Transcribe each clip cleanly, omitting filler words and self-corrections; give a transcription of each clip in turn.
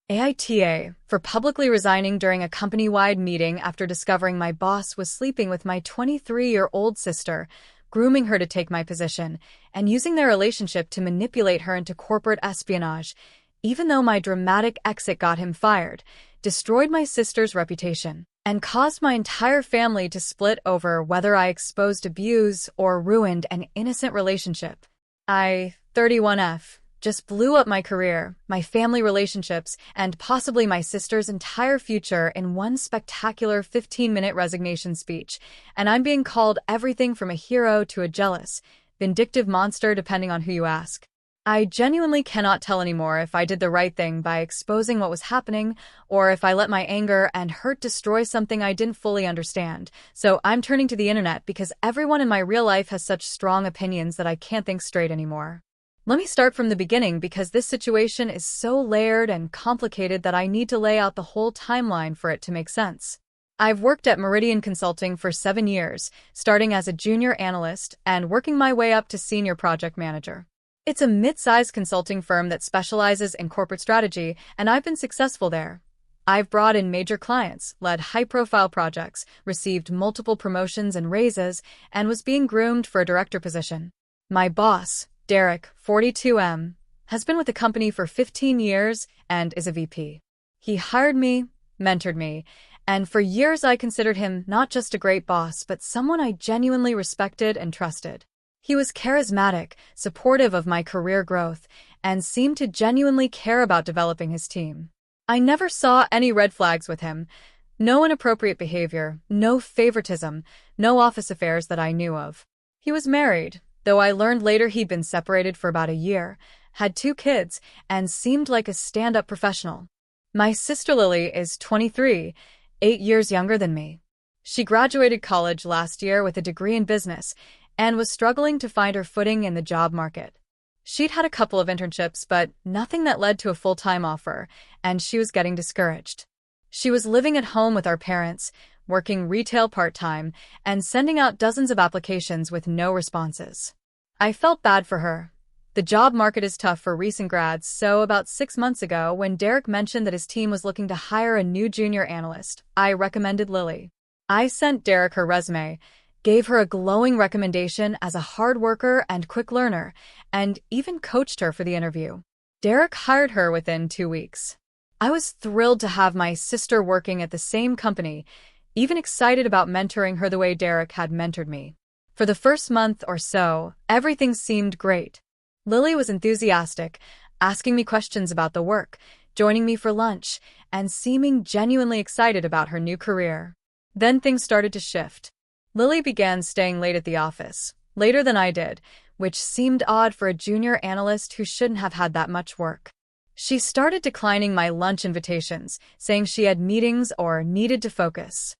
AITA for publicly resigning during a company-wide meeting after discovering my boss was sleeping with my 23-year-old sister, grooming her to take my position, and using their relationship to manipulate her into corporate espionage, even though my dramatic exit got him fired, destroyed my sister's reputation, and caused my entire family to split over whether I exposed abuse or ruined an innocent relationship. 31F, just blew up my career, my family relationships, and possibly my sister's entire future in one spectacular 15-minute resignation speech, and I'm being called everything from a hero to a jealous, vindictive monster depending on who you ask. I genuinely cannot tell anymore if I did the right thing by exposing what was happening, or if I let my anger and hurt destroy something I didn't fully understand. So I'm turning to the internet because everyone in my real life has such strong opinions that I can't think straight anymore. Let me start from the beginning because this situation is so layered and complicated that I need to lay out the whole timeline for it to make sense. I've worked at Meridian Consulting for 7 years, starting as a junior analyst and working my way up to senior project manager. It's a mid-sized consulting firm that specializes in corporate strategy, and I've been successful there. I've brought in major clients, led high-profile projects, received multiple promotions and raises, and was being groomed for a director position. My boss, Derek, 42M, has been with the company for 15 years and is a VP. He hired me, mentored me, and for years I considered him not just a great boss, but someone I genuinely respected and trusted. He was charismatic, supportive of my career growth, and seemed to genuinely care about developing his team. I never saw any red flags with him. No inappropriate behavior, no favoritism, no office affairs that I knew of. He was married, though I learned later he'd been separated for about a year, had 2 kids, and seemed like a stand-up professional. My sister Lily is 23, 8 years younger than me. She graduated college last year with a degree in business and was struggling to find her footing in the job market. She'd had a couple of internships, but nothing that led to a full-time offer, and she was getting discouraged. She was living at home with our parents, working retail part-time, and sending out dozens of applications with no responses. I felt bad for her. The job market is tough for recent grads, so about 6 months ago, when Derek mentioned that his team was looking to hire a new junior analyst, I recommended Lily. I sent Derek her resume, gave her a glowing recommendation as a hard worker and quick learner, and even coached her for the interview. Derek hired her within 2 weeks. I was thrilled to have my sister working at the same company, even excited about mentoring her the way Derek had mentored me. For the first month or so, everything seemed great. Lily was enthusiastic, asking me questions about the work, joining me for lunch, and seeming genuinely excited about her new career. Then things started to shift. Lily began staying late at the office, later than I did, which seemed odd for a junior analyst who shouldn't have had that much work. She started declining my lunch invitations, saying she had meetings or needed to focus.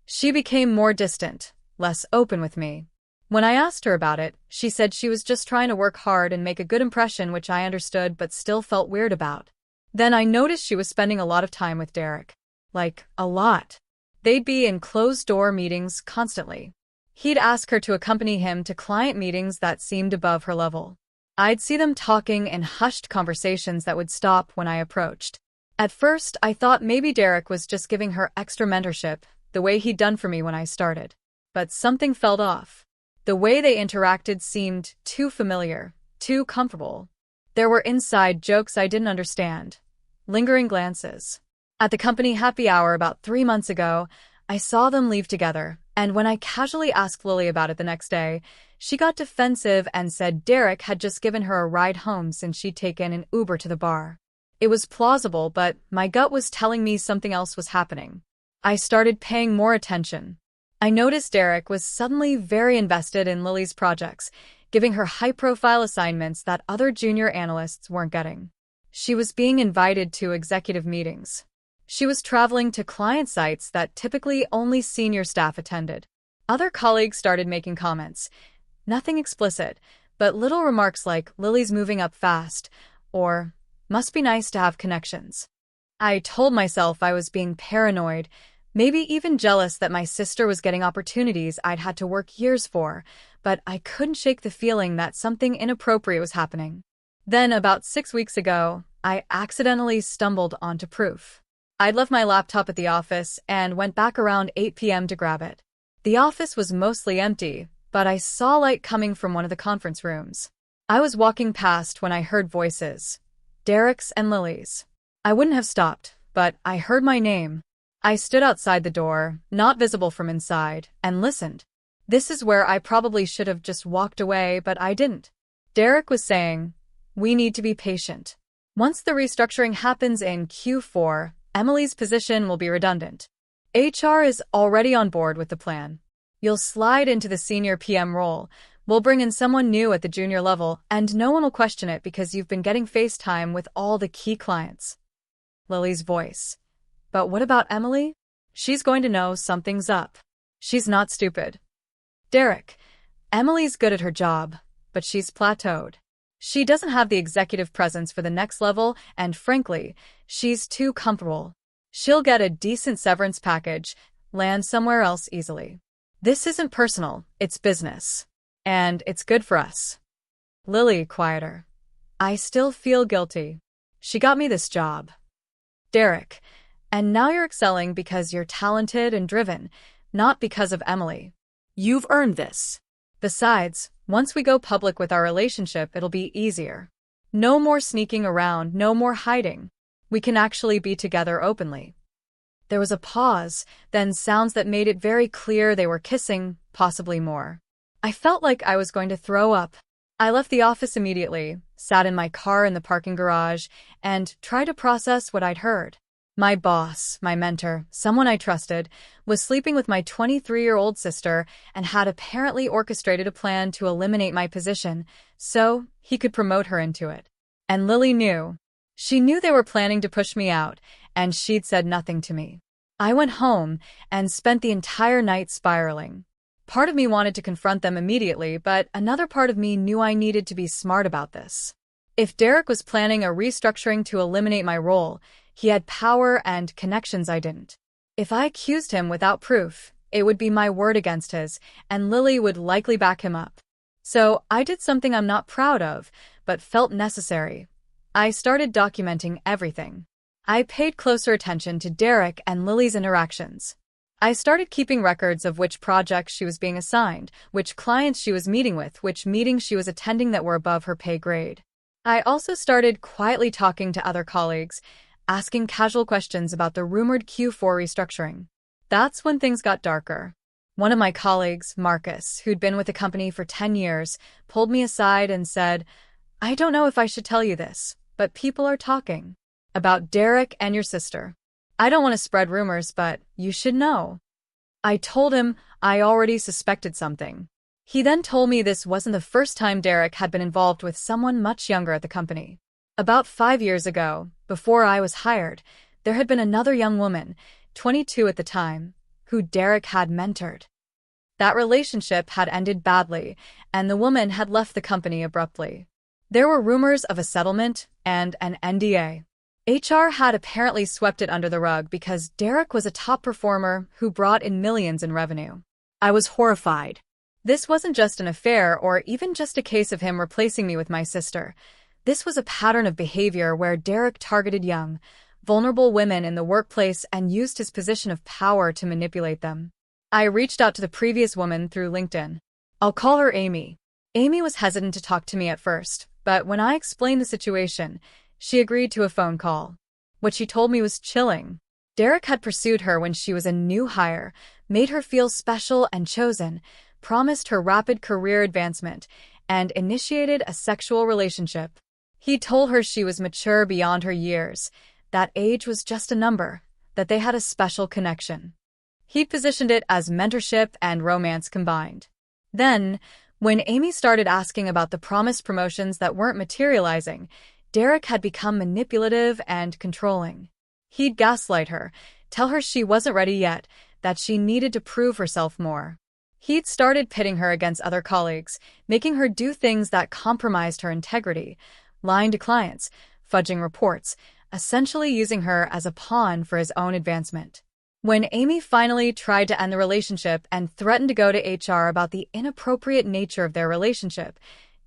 She became more distant, less open with me. When I asked her about it, she said she was just trying to work hard and make a good impression, which I understood but still felt weird about. Then I noticed she was spending a lot of time with Derek. Like, a lot. They'd be in closed-door meetings constantly. He'd ask her to accompany him to client meetings that seemed above her level. I'd see them talking in hushed conversations that would stop when I approached. At first, I thought maybe Derek was just giving her extra mentorship, the way he'd done for me when I started. But something felt off. The way they interacted seemed too familiar, too comfortable. There were inside jokes I didn't understand, lingering glances. At the company happy hour about 3 months ago, I saw them leave together, and when I casually asked Lily about it the next day, she got defensive and said Derek had just given her a ride home since she'd taken an Uber to the bar. It was plausible, but my gut was telling me something else was happening. I started paying more attention. I noticed Derek was suddenly very invested in Lily's projects, giving her high-profile assignments that other junior analysts weren't getting. She was being invited to executive meetings. She was traveling to client sites that typically only senior staff attended. Other colleagues started making comments. Nothing explicit, but little remarks like, "Lily's moving up fast," or, "Must be nice to have connections." I told myself I was being paranoid, maybe even jealous that my sister was getting opportunities I'd had to work years for, but I couldn't shake the feeling that something inappropriate was happening. Then, about 6 weeks ago, I accidentally stumbled onto proof. I'd left my laptop at the office and went back around 8 p.m. to grab it. The office was mostly empty, but I saw light coming from one of the conference rooms. I was walking past when I heard voices. Derek's and Lily's. I wouldn't have stopped, but I heard my name. I stood outside the door, not visible from inside, and listened. This is where I probably should have just walked away, but I didn't. Derek was saying, "We need to be patient. Once the restructuring happens in Q4, Emily's position will be redundant. HR is already on board with the plan. You'll slide into the senior PM role. We'll bring in someone new at the junior level, and no one will question it because you've been getting FaceTime with all the key clients." Lily's voice. "But what about Emily? She's going to know something's up. She's not stupid." Derek. "Emily's good at her job, but she's plateaued. She doesn't have the executive presence for the next level, and frankly, she's too comfortable. She'll get a decent severance package, land somewhere else easily. This isn't personal, it's business. And it's good for us." Lily, quieter. "I still feel guilty. She got me this job." Derek. "And now you're excelling because you're talented and driven, not because of Emily. You've earned this. Besides, once we go public with our relationship, it'll be easier. No more sneaking around, no more hiding. We can actually be together openly." There was a pause, then sounds that made it very clear they were kissing, possibly more. I felt like I was going to throw up. I left the office immediately, sat in my car in the parking garage, and tried to process what I'd heard. My boss, my mentor, someone I trusted, was sleeping with my 23-year-old sister and had apparently orchestrated a plan to eliminate my position so he could promote her into it. And Lily knew. She knew they were planning to push me out, and she'd said nothing to me. I went home and spent the entire night spiraling. Part of me wanted to confront them immediately, but another part of me knew I needed to be smart about this. If Derek was planning a restructuring to eliminate my role, he had power and connections I didn't. If I accused him without proof, it would be my word against his, and Lily would likely back him up. So I did something I'm not proud of, but felt necessary. I started documenting everything. I paid closer attention to Derek and Lily's interactions. I started keeping records of which projects she was being assigned, which clients she was meeting with, which meetings she was attending that were above her pay grade. I also started quietly talking to other colleagues, asking casual questions about the rumored Q4 restructuring. That's when things got darker. One of my colleagues, Marcus, who'd been with the company for 10 years, pulled me aside and said, "I don't know if I should tell you this, but people are talking about Derek and your sister. I don't want to spread rumors, but you should know." I told him I already suspected something. He then told me this wasn't the first time Derek had been involved with someone much younger at the company. About 5 years ago, before I was hired, there had been another young woman, 22 at the time, who Derek had mentored. That relationship had ended badly, and the woman had left the company abruptly. There were rumors of a settlement and an NDA. HR had apparently swept it under the rug because Derek was a top performer who brought in millions in revenue. I was horrified. This wasn't just an affair or even just a case of him replacing me with my sister. This was a pattern of behavior where Derek targeted young, vulnerable women in the workplace and used his position of power to manipulate them. I reached out to the previous woman through LinkedIn. I'll call her Amy. Amy was hesitant to talk to me at first, but when I explained the situation, she agreed to a phone call. What she told me was chilling. Derek had pursued her when she was a new hire, made her feel special and chosen, promised her rapid career advancement, and initiated a sexual relationship. He told her she was mature beyond her years, that age was just a number, that they had a special connection. He positioned it as mentorship and romance combined. Then, when Amy started asking about the promised promotions that weren't materializing, Derek had become manipulative and controlling. He'd gaslight her, tell her she wasn't ready yet, that she needed to prove herself more. He'd started pitting her against other colleagues, making her do things that compromised her integrity, lying to clients, fudging reports, essentially using her as a pawn for his own advancement. When Amy finally tried to end the relationship and threatened to go to HR about the inappropriate nature of their relationship,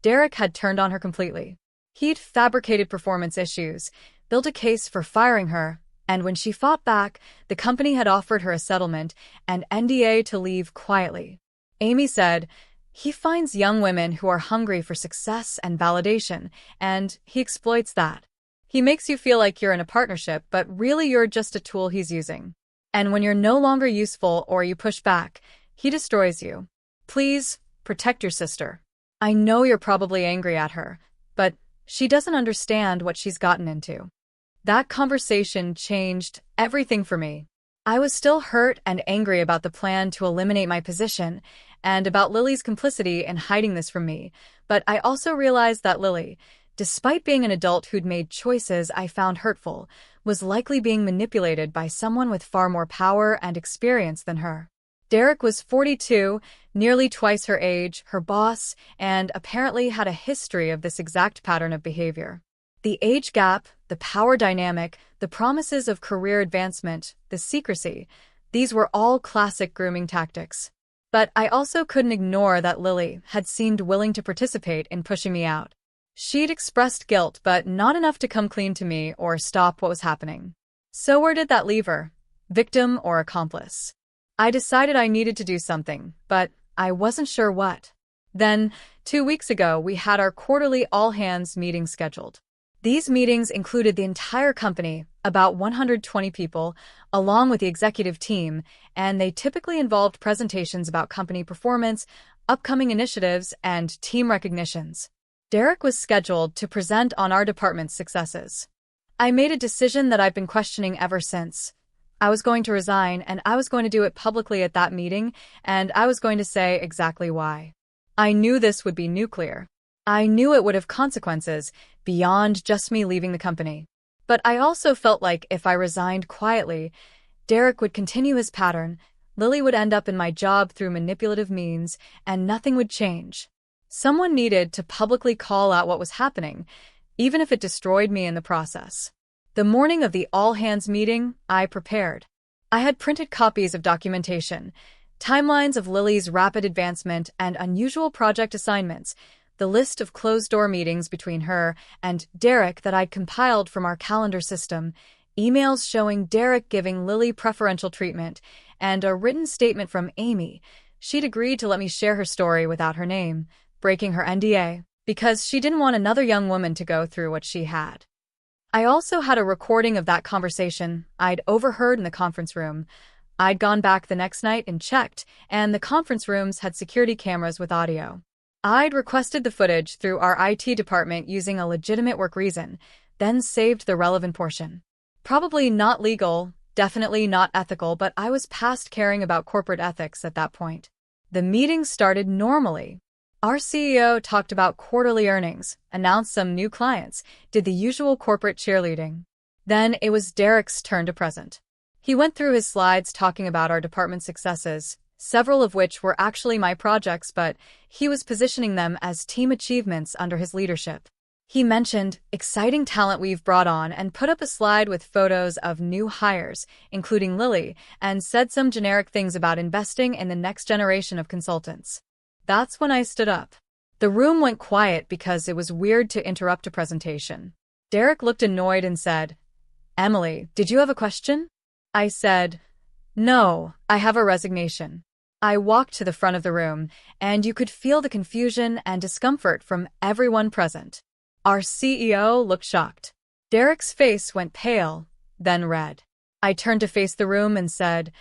Derek had turned on her completely. He'd fabricated performance issues, built a case for firing her, and when she fought back, the company had offered her a settlement and NDA to leave quietly. Amy said, "He finds young women who are hungry for success and validation, and he exploits that. He makes you feel like you're in a partnership, but really you're just a tool he's using. And when you're no longer useful or you push back, he destroys you. Please, protect your sister. I know you're probably angry at her, but she doesn't understand what she's gotten into." That conversation changed everything for me. I was still hurt and angry about the plan to eliminate my position and about Lily's complicity in hiding this from me, but I also realized that Lily, despite being an adult who'd made choices I found hurtful, was likely being manipulated by someone with far more power and experience than her. Derek was 42, nearly twice her age, her boss, and apparently had a history of this exact pattern of behavior. The age gap, the power dynamic, the promises of career advancement, the secrecy, these were all classic grooming tactics. But I also couldn't ignore that Lily had seemed willing to participate in pushing me out. She'd expressed guilt, but not enough to come clean to me or stop what was happening. So where did that leave her? Victim or accomplice? I decided I needed to do something, but I wasn't sure what. Then, 2 weeks ago, we had our quarterly all-hands meeting scheduled. These meetings included the entire company, about 120 people, along with the executive team, and they typically involved presentations about company performance, upcoming initiatives, and team recognitions. Derek was scheduled to present on our department's successes. I made a decision that I've been questioning ever since. I was going to resign, and I was going to do it publicly at that meeting, and I was going to say exactly why. I knew this would be nuclear. I knew it would have consequences beyond just me leaving the company. But I also felt like if I resigned quietly, Derek would continue his pattern, Lily would end up in my job through manipulative means, and nothing would change. Someone needed to publicly call out what was happening, even if it destroyed me in the process. The morning of the all-hands meeting, I prepared. I had printed copies of documentation, timelines of Lily's rapid advancement and unusual project assignments, the list of closed-door meetings between her and Derek that I'd compiled from our calendar system, emails showing Derek giving Lily preferential treatment, and a written statement from Amy. She'd agreed to let me share her story without her name, breaking her NDA, because she didn't want another young woman to go through what she had. I also had a recording of that conversation I'd overheard in the conference room. I'd gone back the next night and checked, and the conference rooms had security cameras with audio. I'd requested the footage through our IT department using a legitimate work reason, then saved the relevant portion. Probably not legal, definitely not ethical, but I was past caring about corporate ethics at that point. The meeting started normally. Our CEO talked about quarterly earnings, announced some new clients, did the usual corporate cheerleading. Then it was Derek's turn to present. He went through his slides talking about our department's successes, several of which were actually my projects, but he was positioning them as team achievements under his leadership. He mentioned exciting talent we've brought on and put up a slide with photos of new hires, including Lily, and said some generic things about investing in the next generation of consultants. That's when I stood up. The room went quiet because it was weird to interrupt a presentation. Derek looked annoyed and said, "Emily, did you have a question?" I said, "No, I have a resignation." I walked to the front of the room, and you could feel the confusion and discomfort from everyone present. Our CEO looked shocked. Derek's face went pale, then red. I turned to face the room and said,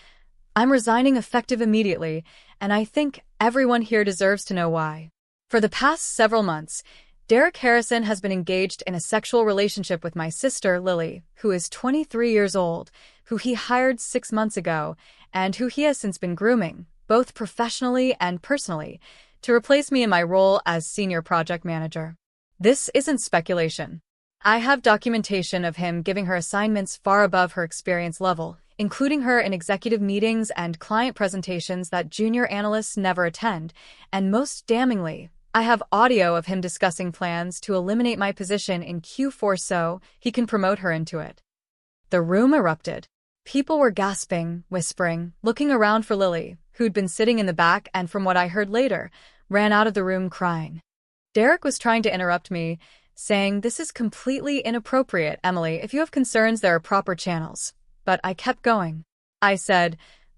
"I'm resigning effective immediately, and I think everyone here deserves to know why. For the past several months, Derek Harrison has been engaged in a sexual relationship with my sister, Lily, who is 23 years old, who he hired 6 months ago, and who he has since been grooming, both professionally and personally, to replace me in my role as senior project manager. This isn't speculation. I have documentation of him giving her assignments far above her experience level, including her in executive meetings and client presentations that junior analysts never attend, and most damningly, I have audio of him discussing plans to eliminate my position in Q4 so he can promote her into it." The room erupted. People were gasping, whispering, looking around for Lily, who'd been sitting in the back and from what I heard later, ran out of the room crying. Derek was trying to interrupt me, saying, "This is completely inappropriate, Emily. If you have concerns, there are proper channels." But I kept going. I said,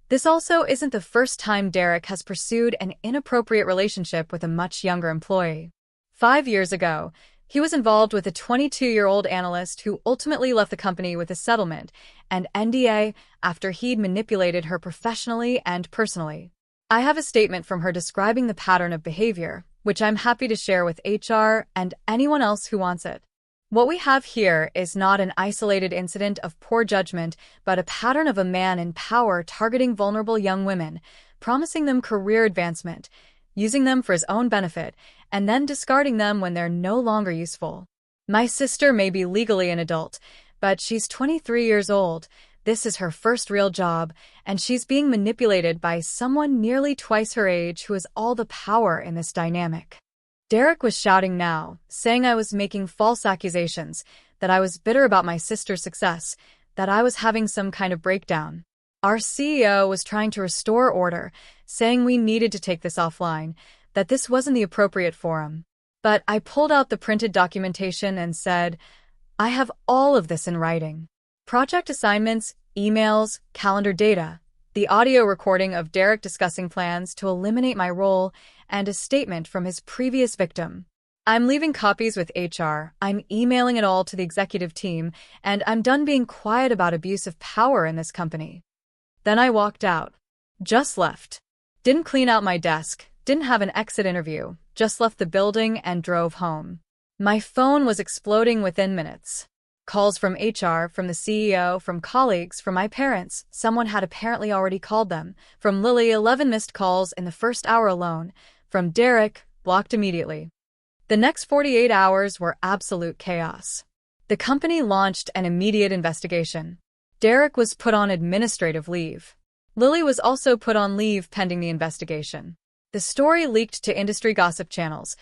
"This also isn't the first time Derek has pursued an inappropriate relationship with a much younger employee. 5 years ago, he was involved with a 22-year-old analyst who ultimately left the company with a settlement and NDA after he'd manipulated her professionally and personally. I have a statement from her describing the pattern of behavior, which I'm happy to share with HR and anyone else who wants it. What we have here is not an isolated incident of poor judgment, but a pattern of a man in power targeting vulnerable young women, promising them career advancement, using them for his own benefit, and then discarding them when they're no longer useful. My sister may be legally an adult, but she's 23 years old. This is her first real job, and she's being manipulated by someone nearly twice her age who has all the power in this dynamic." Derek was shouting now, saying I was making false accusations, that I was bitter about my sister's success, that I was having some kind of breakdown. Our CEO was trying to restore order, saying we needed to take this offline, that this wasn't the appropriate forum. But I pulled out the printed documentation and said, "I have all of this in writing. Project assignments, emails, calendar data, the audio recording of Derek discussing plans to eliminate my role, and a statement from his previous victim. I'm leaving copies with HR, I'm emailing it all to the executive team, and I'm done being quiet about abuse of power in this company." Then I walked out. Just left. Didn't clean out my desk, didn't have an exit interview, just left the building and drove home. My phone was exploding within minutes. Calls from HR, from the CEO, from colleagues, from my parents. Someone had apparently already called them. From Lily, 11 missed calls in the first hour alone. From Derek, blocked immediately. The next 48 hours were absolute chaos. The company launched an immediate investigation. Derek was put on administrative leave. Lily was also put on leave pending the investigation. The story leaked to industry gossip channels.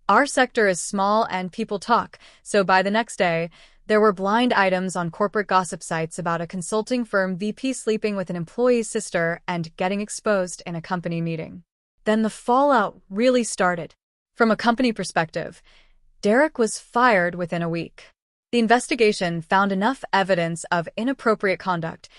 Our sector is small and people talk, so by the next day, there were blind items on corporate gossip sites about a consulting firm VP sleeping with an employee's sister and getting exposed in a company meeting. Then the fallout really started. From a company perspective, Derek was fired within a week. The investigation found enough evidence of inappropriate conduct,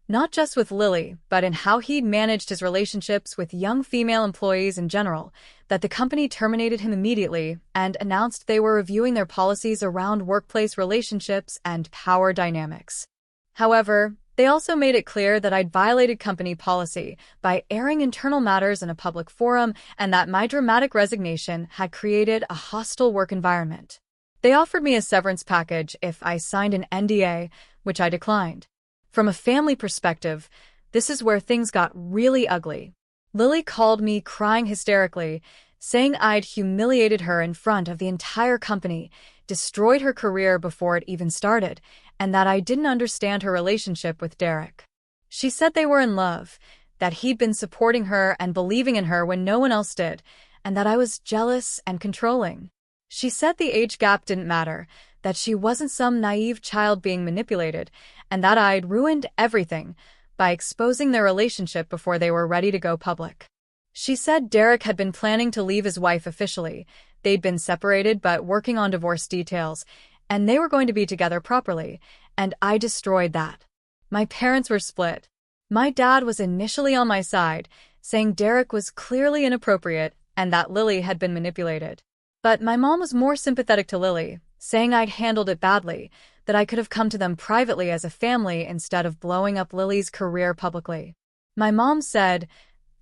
not just with Lily, but in how he'd managed his relationships with young female employees in general, that the company terminated him immediately and announced they were reviewing their policies around workplace relationships and power dynamics. However, they also made it clear that I'd violated company policy by airing internal matters in a public forum and that my dramatic resignation had created a hostile work environment. They offered me a severance package if I signed an NDA, which I declined. From a family perspective, this is where things got really ugly. Lily called me crying hysterically, saying I'd humiliated her in front of the entire company, destroyed her career before it even started, and that I didn't understand her relationship with Derek. She said they were in love, that he'd been supporting her and believing in her when no one else did, and that I was jealous and controlling. She said the age gap didn't matter, that she wasn't some naive child being manipulated, and that I'd ruined everything by exposing their relationship before they were ready to go public. She said Derek had been planning to leave his wife officially. They'd been separated but working on divorce details, and they were going to be together properly, and I destroyed that. My parents were split. My dad was initially on my side, saying Derek was clearly inappropriate and that Lily had been manipulated. But my mom was more sympathetic to Lily, saying I'd handled it badly, that I could have come to them privately as a family instead of blowing up Lily's career publicly. My mom said,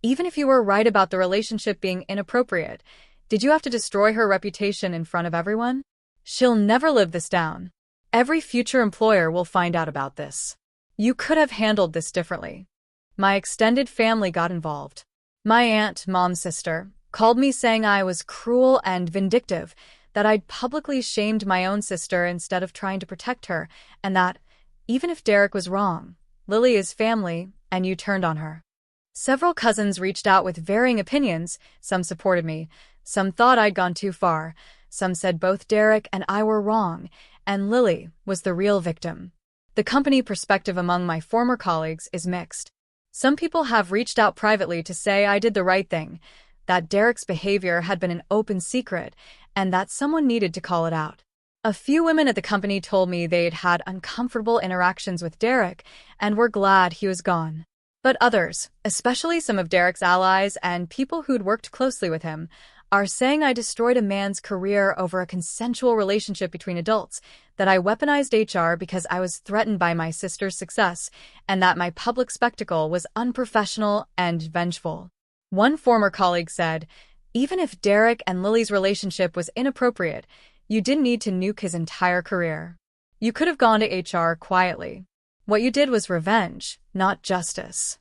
"Even if you were right about the relationship being inappropriate, did you have to destroy her reputation in front of everyone? She'll never live this down. Every future employer will find out about this. You could have handled this differently." My extended family got involved. My aunt, mom's sister, called me saying I was cruel and vindictive, that I'd publicly shamed my own sister instead of trying to protect her, and that, even if Derek was wrong, Lily is family, and you turned on her. Several cousins reached out with varying opinions. Some supported me, some thought I'd gone too far, some said both Derek and I were wrong, and Lily was the real victim. The company perspective among my former colleagues is mixed. Some people have reached out privately to say I did the right thing, that Derek's behavior had been an open secret, and that someone needed to call it out. A few women at the company told me they'd had uncomfortable interactions with Derek and were glad he was gone. But others, especially some of Derek's allies and people who'd worked closely with him, are saying I destroyed a man's career over a consensual relationship between adults, that I weaponized HR because I was threatened by my sister's success, and that my public spectacle was unprofessional and vengeful. One former colleague said, "Even if Derek and Lily's relationship was inappropriate, you didn't need to nuke his entire career. You could have gone to HR quietly. What you did was revenge, not justice."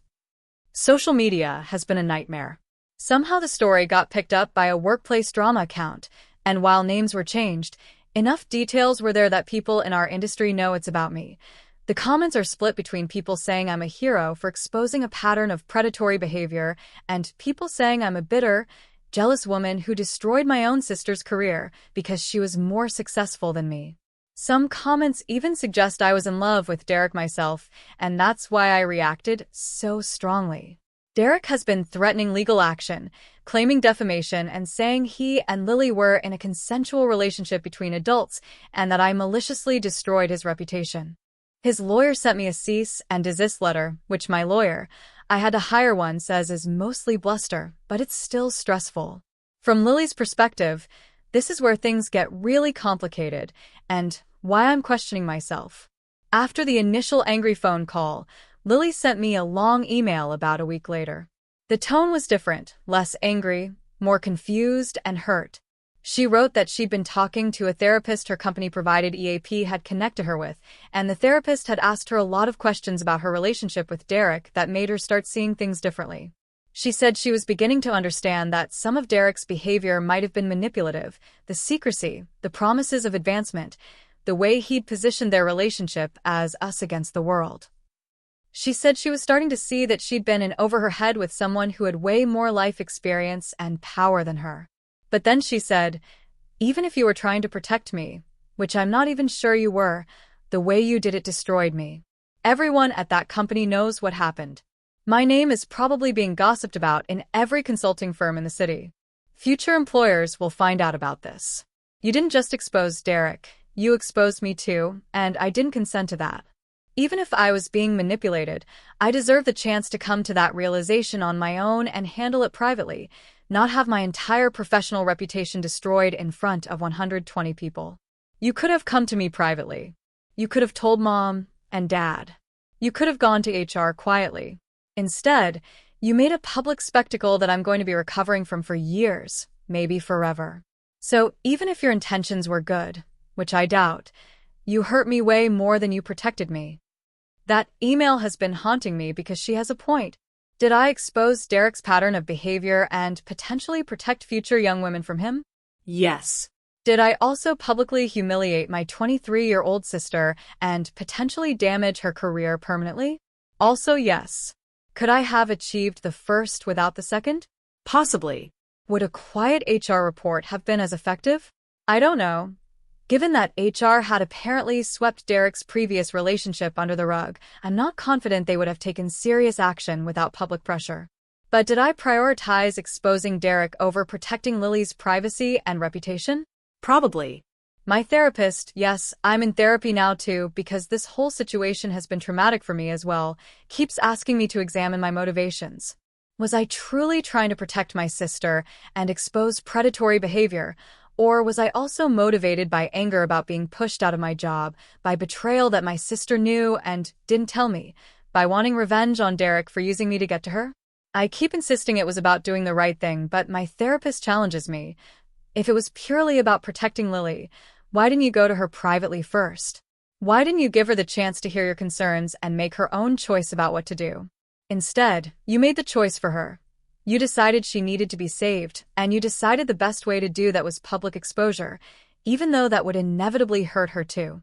Social media has been a nightmare. Somehow the story got picked up by a workplace drama account, and while names were changed, enough details were there that people in our industry know it's about me. The comments are split between people saying I'm a hero for exposing a pattern of predatory behavior and people saying I'm a bitter, jealous woman who destroyed my own sister's career because she was more successful than me. Some comments even suggest I was in love with Derek myself, and that's why I reacted so strongly. Derek has been threatening legal action, claiming defamation, and saying he and Lily were in a consensual relationship between adults and that I maliciously destroyed his reputation. His lawyer sent me a cease and desist letter, which my lawyer, I had to hire one, says is mostly bluster, but it's still stressful. From Lily's perspective, this is where things get really complicated and why I'm questioning myself. After the initial angry phone call, Lily sent me a long email about a week later. The tone was different, less angry, more confused and hurt. She wrote that she'd been talking to a therapist her company-provided EAP had connected her with, and the therapist had asked her a lot of questions about her relationship with Derek that made her start seeing things differently. She said she was beginning to understand that some of Derek's behavior might have been manipulative, the secrecy, the promises of advancement, the way he'd positioned their relationship as us against the world. She said she was starting to see that she'd been in over her head with someone who had way more life experience and power than her. But then she said, "Even if you were trying to protect me, which I'm not even sure you were, the way you did it destroyed me. Everyone at that company knows what happened. My name is probably being gossiped about in every consulting firm in the city. Future employers will find out about this. You didn't just expose Derek, you exposed me too, and I didn't consent to that. Even if I was being manipulated, I deserve the chance to come to that realization on my own and handle it privately, not have my entire professional reputation destroyed in front of 120 people. You could have come to me privately. You could have told Mom and Dad. You could have gone to HR quietly. Instead, you made a public spectacle that I'm going to be recovering from for years, maybe forever. So even if your intentions were good, which I doubt, you hurt me way more than you protected me." That email has been haunting me because she has a point. Did I expose Derek's pattern of behavior and potentially protect future young women from him? Yes. Did I also publicly humiliate my 23-year-old sister and potentially damage her career permanently? Also yes. Could I have achieved the first without the second? Possibly. Would a quiet HR report have been as effective? I don't know. Given that HR had apparently swept Derek's previous relationship under the rug, I'm not confident they would have taken serious action without public pressure. But did I prioritize exposing Derek over protecting Lily's privacy and reputation? Probably. My therapist, yes, I'm in therapy now too because this whole situation has been traumatic for me as well, keeps asking me to examine my motivations. Was I truly trying to protect my sister and expose predatory behavior? Or was I also motivated by anger about being pushed out of my job, by betrayal that my sister knew and didn't tell me, by wanting revenge on Derek for using me to get to her? I keep insisting it was about doing the right thing, but my therapist challenges me. If it was purely about protecting Lily, why didn't you go to her privately first? Why didn't you give her the chance to hear your concerns and make her own choice about what to do? Instead, you made the choice for her. You decided she needed to be saved, and you decided the best way to do that was public exposure, even though that would inevitably hurt her too.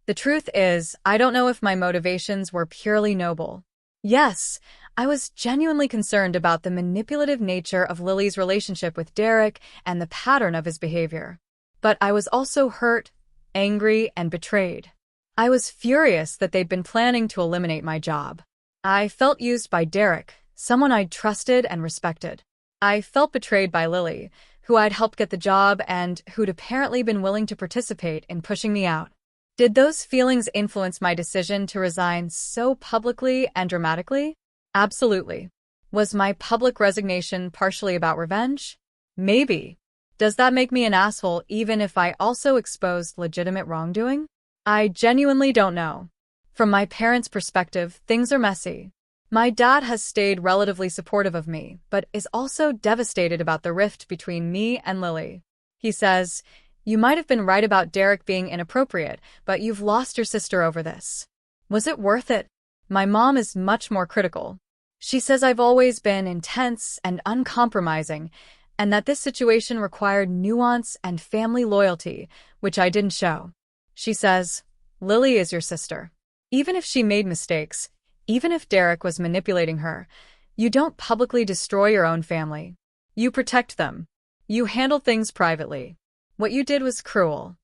The truth is, I don't know if my motivations were purely noble. Yes, I was genuinely concerned about the manipulative nature of Lily's relationship with Derek and the pattern of his behavior. But I was also hurt, angry, and betrayed. I was furious that they'd been planning to eliminate my job. I felt used by Derek, someone I'd trusted and respected. I felt betrayed by Lily, who I'd helped get the job and who'd apparently been willing to participate in pushing me out. Did those feelings influence my decision to resign so publicly and dramatically? Absolutely. Was my public resignation partially about revenge? Maybe. Does that make me an asshole even if I also exposed legitimate wrongdoing? I genuinely don't know. From my parents' perspective, things are messy. My dad has stayed relatively supportive of me, but is also devastated about the rift between me and Lily. He says, "You might have been right about Derek being inappropriate, but you've lost your sister over this. Was it worth it?" My mom is much more critical. She says I've always been intense and uncompromising, and that this situation required nuance and family loyalty, which I didn't show. She says, "Lily is your sister. Even if she made mistakes, even if Derek was manipulating her, you don't publicly destroy your own family. You protect them. You handle things privately. What you did was cruel."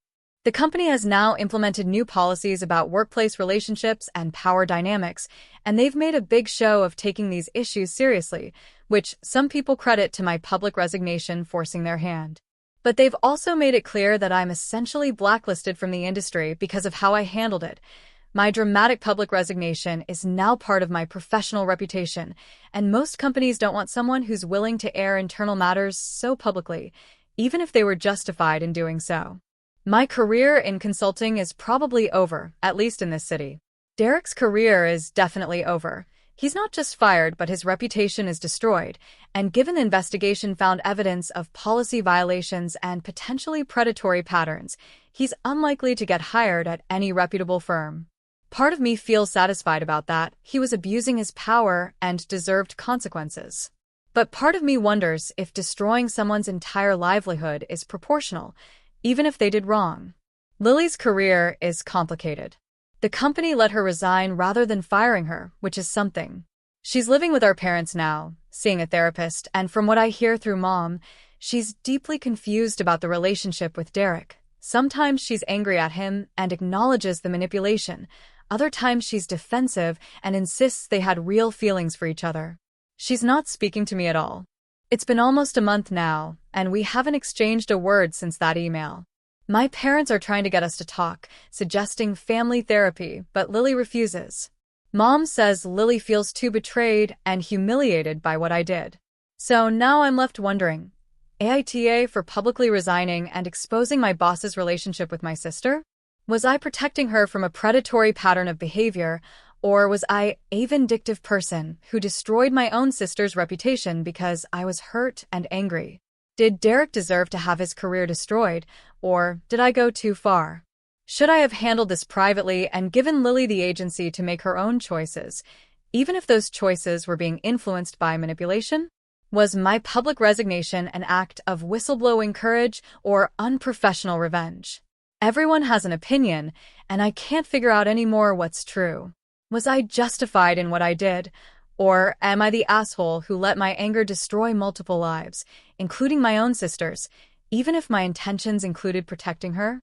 The company has now implemented new policies about workplace relationships and power dynamics, and they've made a big show of taking these issues seriously, which some people credit to my public resignation forcing their hand. But they've also made it clear that I'm essentially blacklisted from the industry because of how I handled it. My dramatic public resignation is now part of my professional reputation, and most companies don't want someone who's willing to air internal matters so publicly, even if they were justified in doing so. My career in consulting is probably over, at least in this city. Derek's career is definitely over. He's not just fired, but his reputation is destroyed, and given the investigation found evidence of policy violations and potentially predatory patterns, he's unlikely to get hired at any reputable firm. Part of me feels satisfied about that. He was abusing his power and deserved consequences. But part of me wonders if destroying someone's entire livelihood is proportional, even if they did wrong. Lily's career is complicated. The company let her resign rather than firing her, which is something. She's living with our parents now, seeing a therapist, and from what I hear through Mom, she's deeply confused about the relationship with Derek. Sometimes she's angry at him and acknowledges the manipulation. Other times she's defensive and insists they had real feelings for each other. She's not speaking to me at all. It's been almost a month now, and we haven't exchanged a word since that email. My parents are trying to get us to talk, suggesting family therapy, but Lily refuses. Mom says Lily feels too betrayed and humiliated by what I did. So now I'm left wondering, AITA for publicly resigning and exposing my boss's relationship with my sister? Was I protecting her from a predatory pattern of behavior, or was I a vindictive person who destroyed my own sister's reputation because I was hurt and angry? Did Derek deserve to have his career destroyed, or did I go too far? Should I have handled this privately and given Lily the agency to make her own choices, even if those choices were being influenced by manipulation? Was my public resignation an act of whistleblowing courage or unprofessional revenge? Everyone has an opinion, and I can't figure out anymore what's true. Was I justified in what I did, or am I the asshole who let my anger destroy multiple lives, including my own sister's, even if my intentions included protecting her?